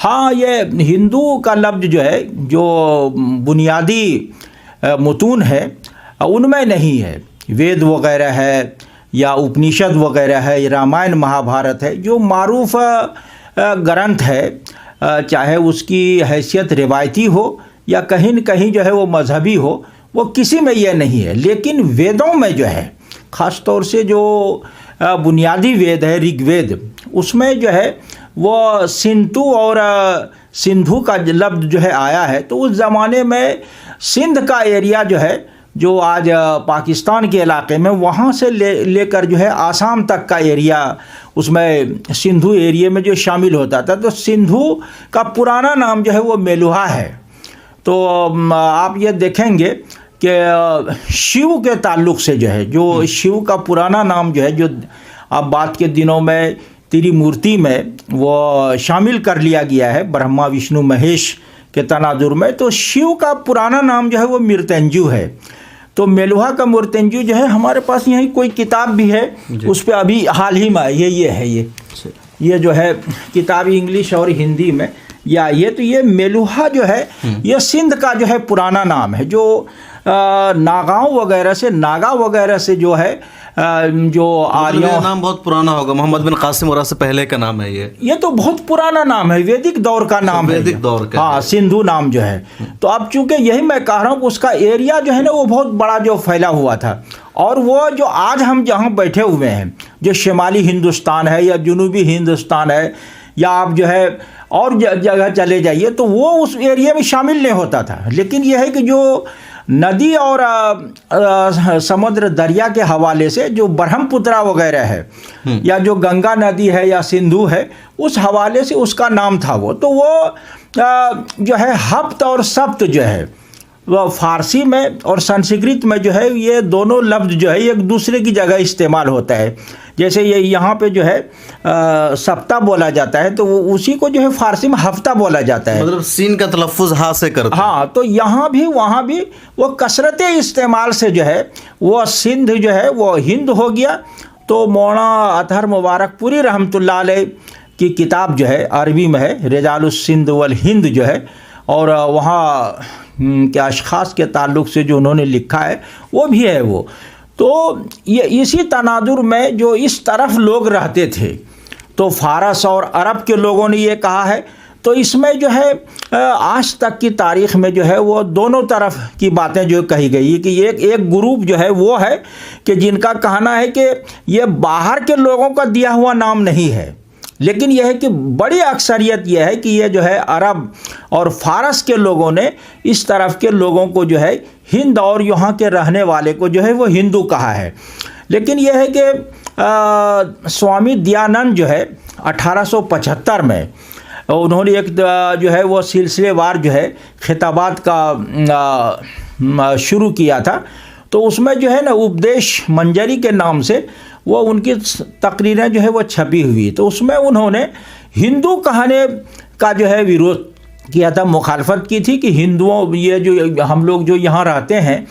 हाँ, ये हिंदू का लफ्ज़ जो है, जो बुनियादी मुतून है उनमें नहीं है। वेद वगैरह है या उपनिषद वगैरह है, या रामायण महाभारत है, जो मारूफ ग्रंथ है, चाहे उसकी हैसियत रिवायती हो या कहीं न कहीं जो है वो मजहबी हो, वो किसी में ये नहीं है। लेकिन वेदों में जो है, ख़ास तौर से जो बुनियादी वेद है ऋग्वेद, उसमें जो है वो सिंधु और सिंधु का लफ्ज़ जो है आया है। तो उस ज़माने में सिंध का एरिया जो है, जो आज पाकिस्तान के इलाके में, वहाँ से लेकर जो है आसाम तक का एरिया, उसमें सिंधु एरिया में जो शामिल होता था। तो सिंधु का पुराना नाम जो है वो मेलुहा है। तो आप ये देखेंगे कि शिव के ताल्लुक़ से जो है, जो शिव का पुराना नाम जो है, जो अब बात के दिनों में त्रिमूर्ति में वो शामिल कर लिया गया है, ब्रह्मा विष्णु महेश के तनाजुर में। तो शिव का पुराना नाम जो है वो मृत्यंजय है। तो मेलुहा का मृत्यंजय जो है, हमारे पास यही कोई किताब भी है, उस पर अभी हाल ही में ये है, ये जो है किताब इंग्लिश और हिंदी में या ये, तो ये मेलुहा जो है ये सिंध का जो है पुराना नाम है, जो नागांव वगैरह से, नागा वगैरह से जो है, जो आर्यों, नाम बहुत पुराना होगा, मोहम्मद बिन कासिम वगैरह से पहले का नाम है ये तो बहुत पुराना नाम है, वैदिक दौर का नाम है, वैदिक दौर का। हाँ, सिंधु नाम जो है। तो अब चूंकि यही मैं कह रहा हूँ, उसका एरिया जो है ना वो बहुत बड़ा जो फैला हुआ था। और वो जो आज हम जहाँ बैठे हुए हैं, जो शिमाली हिंदुस्तान है या जनूबी हिंदुस्तान है, या आप जो है और जगह चले जाइए, तो वो उस एरिया में शामिल नहीं होता था। लेकिन यह है कि जो नदी और समुद्र दरिया के हवाले से जो ब्रह्मपुत्रा वगैरह है, या जो गंगा नदी है या सिंधु है, उस हवाले से उसका नाम था वो। तो वो जो है हफ्त और सप्त जो है, वह फारसी में और संस्कृत में जो है, ये दोनों लफ्ज़ जो है एक दूसरे की जगह इस्तेमाल होता है। जैसे ये यहाँ पे जो है सप्ताह बोला जाता है, तो वो उसी को जो है फारसी में हफ्ता बोला जाता है, मतलब सीन का तलफ़ुज़ हा से करते हैं। हाँ, तो यहाँ भी वहाँ भी वो कसरते इस्तेमाल से जो है वो सिंध जो है वो हिंद हो गया। तो मौलाना अतहर मुबारकपुरी रहमतुल्लाह अलैह की किताब जो है अरबी में है, रिजालुस सिंध वल हिंद जो है, और वहाँ के अशख़ास के ताल्लुक़ से जो उन्होंने लिखा है वो भी है वो। तो ये इसी तनाजुर में जो इस तरफ लोग रहते थे, तो फारस और अरब के लोगों ने ये कहा है। तो इसमें जो है आज तक की तारीख़ में जो है वो दोनों तरफ की बातें जो कही गई कि एक ग्रुप जो है वो है कि जिनका कहना है कि ये बाहर के लोगों का दिया हुआ नाम नहीं है, लेकिन यह है कि बड़ी अक्सरियत यह है कि ये जो है अरब और फारस के लोगों ने इस तरफ के लोगों को जो है हिंद और यहाँ के रहने वाले को जो है वो हिंदू कहा है। लेकिन यह है कि स्वामी दयानंद जो है 1875 में उन्होंने एक जो है वो सिलसिलेवार जो है खिताबात का शुरू किया था। तो उसमें जो है ना उपदेश मंजरी के नाम से वो उनकी तकरीरें जो है वो छपी हुई। तो उसमें उन्होंने हिंदू कहने का जो है विरोध किया था, मुखालफत की थी कि हिंदुओं, ये जो हम लोग जो यहाँ रहते हैं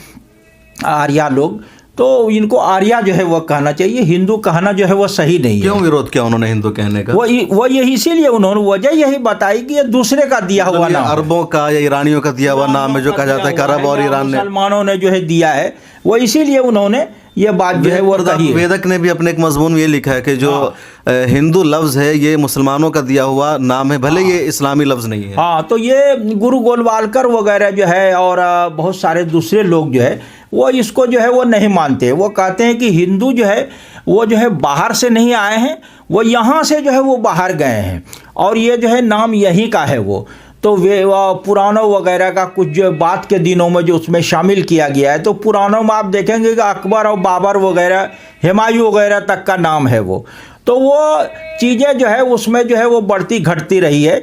आर्या लोग, तो इनको आर्या जो है वो कहना चाहिए, हिंदू कहना जो है वो सही नहीं है। क्यों विरोध किया उन्होंने हिंदू कहने का? वो यही इसीलिए उन्होंने वजह यही बताई कि ये दूसरे का दिया हुआ नाम, अरबों का या ईरानियों का दिया हुआ नाम है, जो कहा जाता है कि अरब और ईरान ने, मुसलमानों ने जो है दिया है, वो इसीलिए उन्होंने ये बात जो है वो कही है। वेदक ने भी अपने एक मजमून में ये लिखा है कि जो हिंदू लफ्ज़ है ये मुसलमानों का दिया हुआ नाम है, भले ये इस्लामी लफ्ज़ नहीं है। हाँ, तो ये गुरु गोलवालकर वगैरह जो है और बहुत सारे दूसरे लोग जो है वो इसको जो है वो नहीं मानते। वो कहते हैं कि हिंदू जो है वो जो है बाहर से नहीं आए हैं, वो यहाँ से जो है वो बाहर गए हैं, और ये जो है नाम यहीं का है वो। तो वे पुराणों वगैरह का कुछ जो बात के दिनों में जो उसमें शामिल किया गया है, तो पुराणों में आप देखेंगे कि अकबर और बाबर वगैरह, हुमायूं वगैरह तक का नाम है वो। तो वो चीज़ें जो है उसमें जो है वो बढ़ती घटती रही है।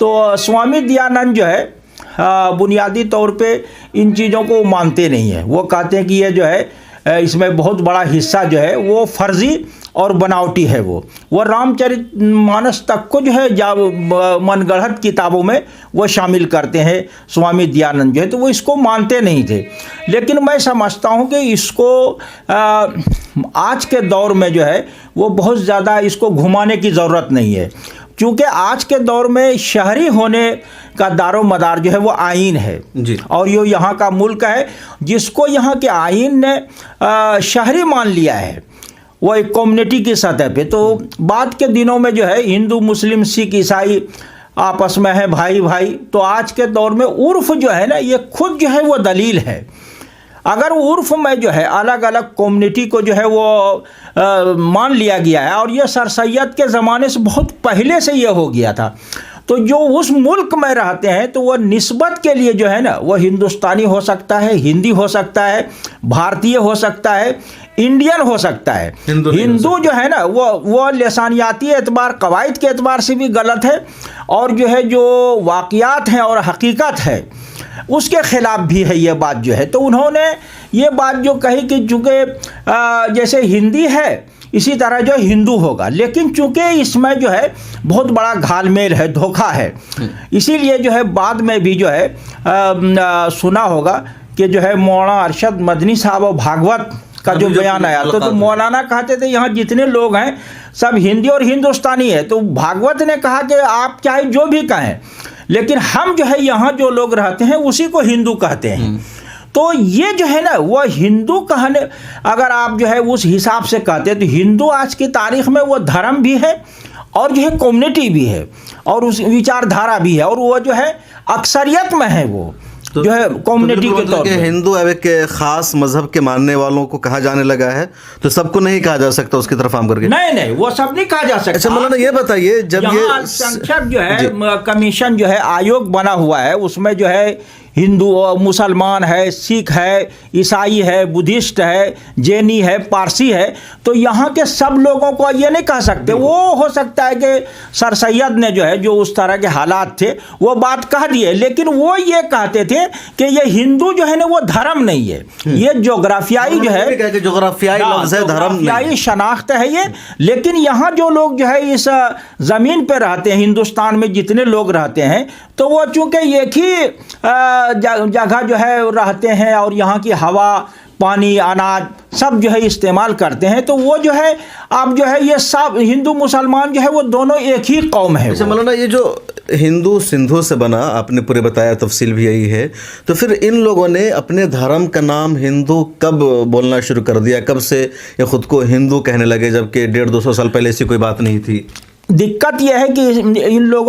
तो स्वामी दयानंद जो है बुनियादी तौर पे इन चीज़ों को मानते नहीं है। वो कहते हैं कि ये जो है इसमें बहुत बड़ा हिस्सा जो है वो फर्जी और बनावटी है। वो रामचरितमानस तक को जो है मनगढ़ंत किताबों में वो शामिल करते हैं स्वामी दयानंद जो है, तो वो इसको मानते नहीं थे। लेकिन मैं समझता हूँ कि इसको आज के दौर में जो है वो बहुत ज़्यादा इसको घुमाने की ज़रूरत नहीं है। चूँकि आज के दौर में शहरी होने का दारो मदार जो है वो आइन है जी। और ये यहाँ का मुल्क है जिसको यहाँ के आइन ने शहरी मान लिया है, वो एक कम्युनिटी की सतह पे। तो बाद के दिनों में जो है हिंदू मुस्लिम सिख ईसाई आपस में है भाई भाई, तो आज के दौर में उर्फ जो है ना ये खुद जो है वो दलील है। अगर उर्फ में जो है अलग अलग कम्युनिटी को जो है वो मान लिया गया है, और ये सर सैयद के ज़माने से बहुत पहले से ये हो गया था, तो जो उस मुल्क में रहते हैं तो वह निस्बत के लिए जो है ना वो हिंदुस्तानी हो सकता है, हिंदी हो सकता है, भारतीय हो सकता है, इंडियन हो सकता है। हिंदू जो है ना वो लसानियाती एतबार कवायद के एतबार से भी गलत है, और जो है जो वाक़यात हैं और हकीकत है उसके ख़िलाफ़ भी है ये बात जो है। तो उन्होंने ये बात जो कही कि चूँकि जैसे हिंदी है इसी तरह जो हिंदू होगा, लेकिन चूंकि इसमें जो है बहुत बड़ा घालमेल है, धोखा है, इसीलिए जो है बाद में भी जो है सुना होगा कि जो है मौलाना अरशद मदनी साहब और भागवत का जो बयान आया तो मौलाना कहते थे यहाँ जितने लोग हैं सब हिंदी और हिंदुस्तानी है, तो भागवत ने कहा कि आप चाहे जो भी कहें, लेकिन हम जो है यहाँ जो लोग रहते हैं उसी को हिंदू कहते हैं। तो ये जो है ना वो हिंदू कहने अगर आप जो है उस हिसाब से कहते हैं तो हिंदू आज की तारीख में वो धर्म भी है और जो है कम्युनिटी भी है और उस विचारधारा भी है, और वो जो है अक्सरियत में है, वो तो, जो है कम्युनिटी के तौर पे हिंदू अब एक खास मजहब के मानने वालों को कहा जाने लगा है, तो सबको नहीं कहा जा सकता उसकी तरफ आम करके। नहीं वो सब नहीं कहा जा सकता। अच्छा मौलाना ये बताइए, जब ये अल्पसंख्यक जो है कमीशन जो है आयोग बना हुआ है उसमें जो है हिंदू मुसलमान है, सिख है, ईसाई है, बुद्धिस्ट है, जैनी है, पारसी है, तो यहाँ के सब लोगों को ये नहीं कह सकते। वो हो सकता है कि सर सैयद ने जो है जो उस तरह के हालात थे वो बात कह दिए, लेकिन वो ये कहते थे कि ये हिंदू जो है ना वो धर्म नहीं है, ये जोग्राफियाई जो है जोग्राफियाई लफ्ज़ है, धर्म नहीं, शनाख्त है ये। लेकिन यहाँ जो लोग जो है इस ज़मीन पे रहते हैं, हिंदुस्तान में जितने लोग रहते हैं, तो वो चूँकि एक ही जगह जो है रहते हैं और यहाँ की हवा पानी अनाज सब जो है इस्तेमाल करते हैं, तो वो जो है आप जो है ये सब हिंदू मुसलमान जो है वो दोनों एक ही कौम है। अच्छा मौलाना ये जो हिंदू सिंधु से बना, आपने पूरे बताया, तफसील भी यही है, तो फिर इन लोगों ने अपने धर्म का नाम हिंदू कब बोलना शुरू कर दिया, कब से ये खुद को हिंदू कहने लगे, जबकि 150-200 साल पहले ऐसी कोई बात नहीं थी? दिक्कत यह है कि इन लोगों